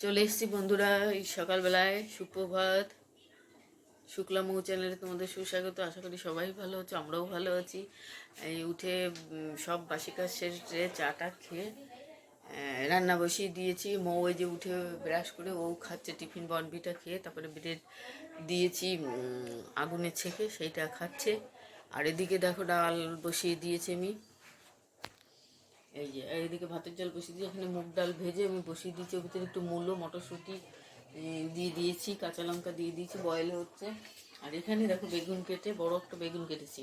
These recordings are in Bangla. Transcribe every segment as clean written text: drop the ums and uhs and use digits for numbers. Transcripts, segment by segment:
চলে এসেছি বন্ধুরা এই সকালবেলায়। সুপ্রভাত। শুক্লা মৌ চ্যানেলে তোমাদের সুস্বাগত। আশা করি সবাই ভালো আছো, আমরাও ভালো আছি। এই উঠে সব বাসি কাজ সেরে চাটা খেয়ে রান্না বসিয়ে দিয়েছি। মৌ ওই যে উঠে ব্রাশ করে ও খাচ্ছে টিফিন, বনবিটা খেয়ে তারপরে ব্রেড দিয়েছি আগুনে ছেঁকে, সেইটা খাচ্ছে। আর এদিকে দেখো ডাল বসিয়ে দিয়েছি আমি। এই যে এইদিকে ভাতের জল বসিয়ে দিয়ে এখানে মুগ ডাল ভেজে আমি বসিয়ে দিয়েছি। ওর ভিতরে একটু মূলো মটরশুঁটি দিয়ে দিয়েছি, কাঁচা লঙ্কা দিয়ে দিয়েছি, বয়েল হচ্ছে। আর এখানে দেখো বেগুন কেটে, বড় একটা বেগুন কেটেছি,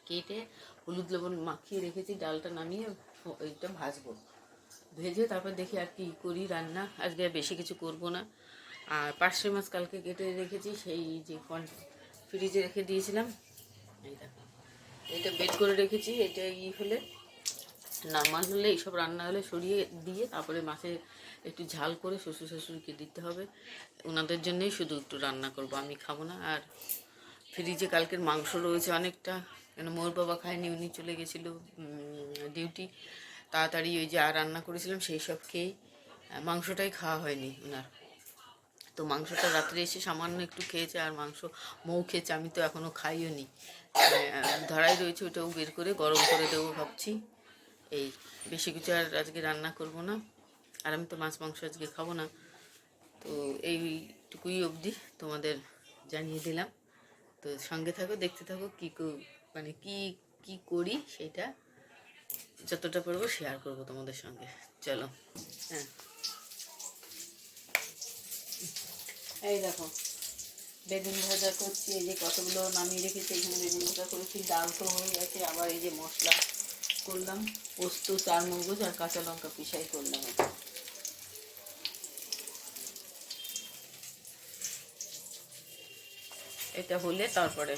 কেটে হলুদ লবণ মাখিয়ে রেখেছি। ডালটা নামিয়ে এইটা ভাজবো, ভেজে তারপর দেখি আর কি করি রান্না। আজকে আর বেশি কিছু করব না। আর পার্শে মাছ কালকে কেটে রেখেছি, সেই যে ফ্রিজে রেখে দিয়েছিলাম। এই দেখো এটা বেড করে রেখেছি। এটা হলে নর্মাল হলে এইসব রান্না হলে সরিয়ে দিয়ে তারপরে মাছে একটু ঝাল করে শ্বশুর শাশুড়িকে দিতে হবে। ওনাদের জন্যই শুধু একটু রান্না করব, আমি খাবো না। আর ফ্রিজে কালকের মাংস রয়েছে অনেকটা, কেন মোর বাবা খায়নি, উনি চলে গেছিলো ডিউটি তাড়াতাড়ি। ওই যে আর রান্না করেছিলাম সেই সব খেয়েই মাংসটাই খাওয়া হয়নি ওনার। তো মাংসটা রাত্রে এসে সামান্য একটু খেয়েছে, আর মাংস মৌ খেয়েছে, আমি তো এখনও খাইও নি। ধরাই রয়েছে, ওটাও বের করে গরম করে দেবো ভাবছি। এই বেশি কিছু আর আজকে রান্না করব না। আর আমি তো মাছ মাংস আজকে খাবো না। তো এইটুকুই অবধি তোমাদের জানিয়ে দিলাম। তো সঙ্গে থাকো, দেখতে থাকো কী মানে কি কি করি, সেটা যতটা পারবো শেয়ার করব তোমাদের সঙ্গে। চলো। হ্যাঁ, এই দেখো বেগুন ভাজা করছি। এই যে কতগুলো নামিয়ে রেখেছি, এখানে বেগুন ভাজা করেছি। ডাল তো হয়ে গেছে, আবার এই যে মশলা করলাম, পোস্ত, চারমগজ আর কাঁচা লঙ্কা পিসাই করলাম। এটা হলে তারপরে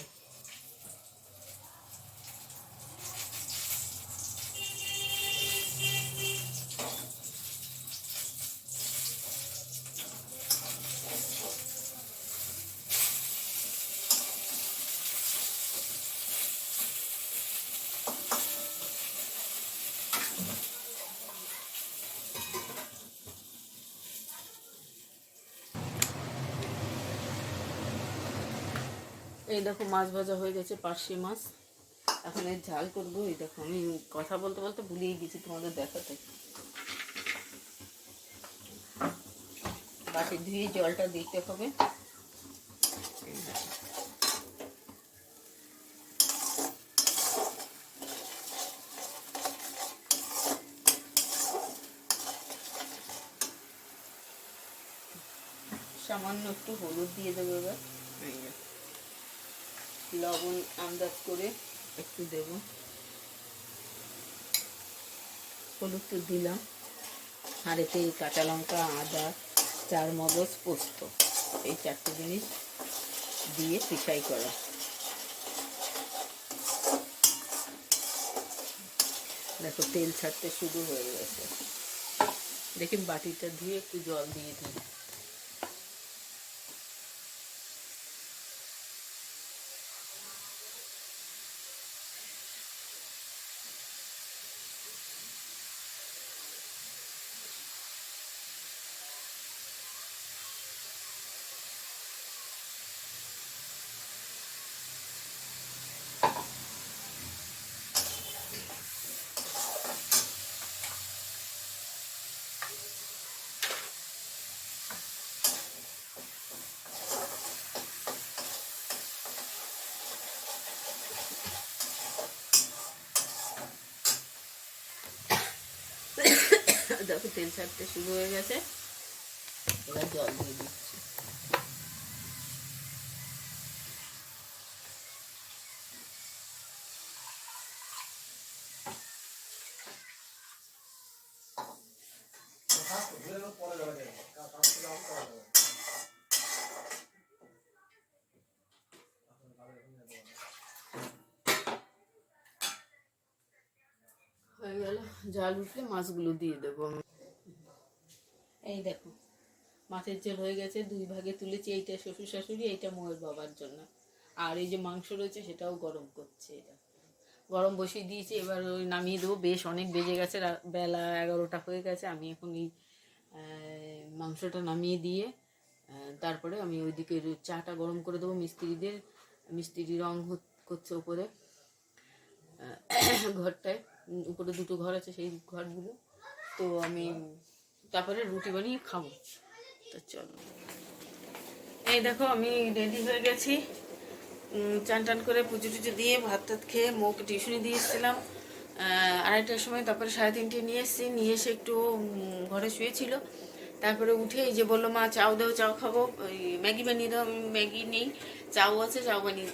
এই দেখো মাছ ভাজা হয়ে গেছে, পার্শে মাছ। এখন এর ঝাল করবো। এই দেখো আমি কথা বলতে বলতে ভুলেই গেছি তোমাদের দেখাতে। বাটি ধুয়ে জলটা দিতে হবে। সামান্য একটু হলুদ দিয়ে দেবো এবার। লবণ আন্দাজ করে একটু দেবো, হলুদ তো দিলাম। আর এতে কাঁচা লঙ্কা, আদা, চারমগজ, পোস্ত, এই চারটে জিনিস দিয়ে পিসাই করা। দেখো তেল ছাড়তে শুরু হয়ে গেছে। দেখি বাটিটা ধুয়ে একটু জল দিয়ে দিই। দেখো তেল ছাড়তে শুরু হয়ে গেছে, এবার জল দিয়ে দিচ্ছি। হয়ে গেল, জাল উঠলে মাছগুলো দিয়ে দেবো আমি। এই দেখো মাছের ঝোল হয়ে গেছে, দুই ভাগে তুলেছি। এইটা শ্বশুর শাশুড়ি, এইটা মোয়ের বাবার জন্য। আর এই যে মাংস রয়েছে সেটাও গরম করছে। এটা গরম বসিয়ে দিয়েছি, এবার ওই নামিয়ে দেবো। বেশ অনেক বেজে গেছে, বেলা 11টা হয়ে গেছে। আমি এখন এই মাংসটা নামিয়ে দিয়ে তারপরে আমি ওইদিকে চাটা গরম করে দেবো। মিস্ত্রি রং করছে উপরে ঘরটায়, উপরে দুটো ঘর আছে সেই ঘরগুলো। তো আমি তারপরে রুটি বানিয়ে খাবো। তো চলো, এই দেখো আমি রেডি হয়ে গেছি। চান টান করে পুজো টুজো দিয়ে ভাত টাত খেয়ে মৌকে টিউশনি দিয়ে এসেছিলাম 2:30টার সময়। তারপরে 3:30 নিয়ে এসেছি, নিয়ে এসে একটু ঘরে শুয়েছিল। তারপরে উঠে এই যে বললো মা চাউ দাও, চাউ খাবো, ওই ম্যাগি বানিয়ে দাও। আমি ম্যাগি নেই, চাউ আছে, চাউ বানিয়ে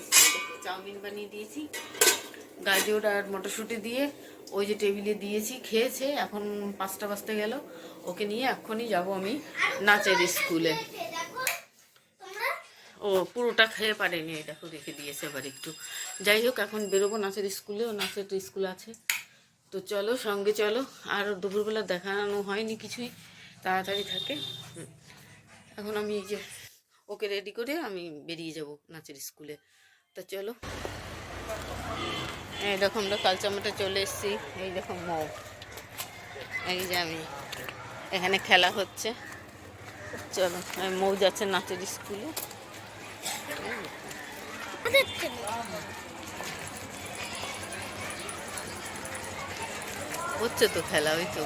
চাউমিন বানিয়ে দিয়েছি গাজর আর মটরশুঁটি দিয়ে। ওই যে টেবিলে দিয়েছি, খেয়েছে। এখন 5টা বাজতে গেল, ওকে নিয়ে এক্ষুনি যাব আমি নাচের স্কুলে। ও পুরোটা খেয়ে পারেনি, এই দেখো রেখে দিয়েছে আবার একটু। যাই হোক, এখন বেরোবো নাচের স্কুলে, ও নাচের স্কুল আছে। তো চলো, সঙ্গে চলো। আর দুপুরবেলা দেখানো হয়নি কিছুই, তাড়াতাড়ি থাকে। এখন আমি এই যে ওকে রেডি করে আমি বেরিয়ে যাব নাচের স্কুলে। তা চলো, এই দেখো আমরা কালচামাটা চলে এসেছি। এই দেখো মৌ, এই যে আমি, এখানে খেলা হচ্ছে। চলো, মৌ যাচ্ছে নাচের স্কুলে। হচ্ছে তো খেলা, ওই তো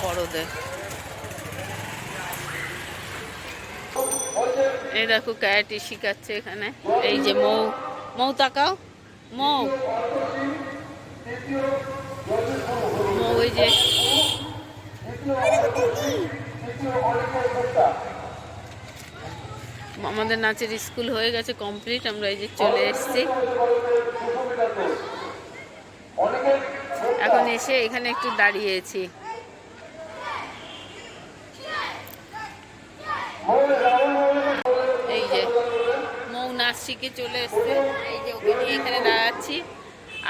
বড়দের। এই দেখো ক্যারাটে শিখাচ্ছে এখানে। এই যে মৌ, মৌ তাকাও, মৌ, মৌ এই যে আমাদের নাচের স্কুল হয়ে গেছে কমপ্লিট। আমরা এই যে চলে এসেছি। এখন এসে এখানে একটু দাঁড়িয়েছি। এই যে মৌ নাচ শিখে চলে এসছে। এই যে ওকে নিয়ে এখানে দাঁড়াচ্ছি।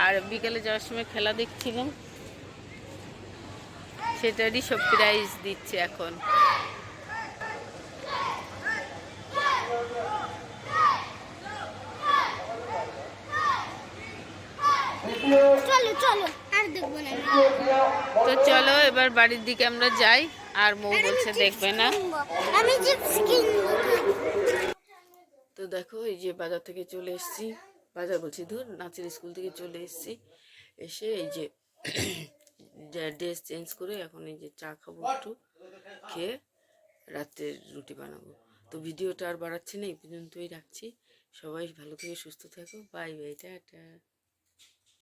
আর বিকেলে যাওয়ার সময় খেলা দেখছিলাম, সেটারই সব প্রাইজ দিচ্ছে এখন। তো চলো এবার বাড়ির দিকে আমরা যাই। আর মৌ বলছে দেখবে না। তো দেখো এই যে বাজার থেকে চলে এসেছি, বাজার বলছি ধর, নাচের স্কুল থেকে চলে এসেছি। এসে এই যে ড্রেস চেঞ্জ করে এখন এই যে চা খাবো, একটু খেয়ে রাত্রের রুটি বানাবো। তো ভিডিওটা আর বাড়াচ্ছি না, এই পর্যন্তই রাখছি। সবাই ভালো থেকে সুস্থ থাকো, বাই বাই, টাটা।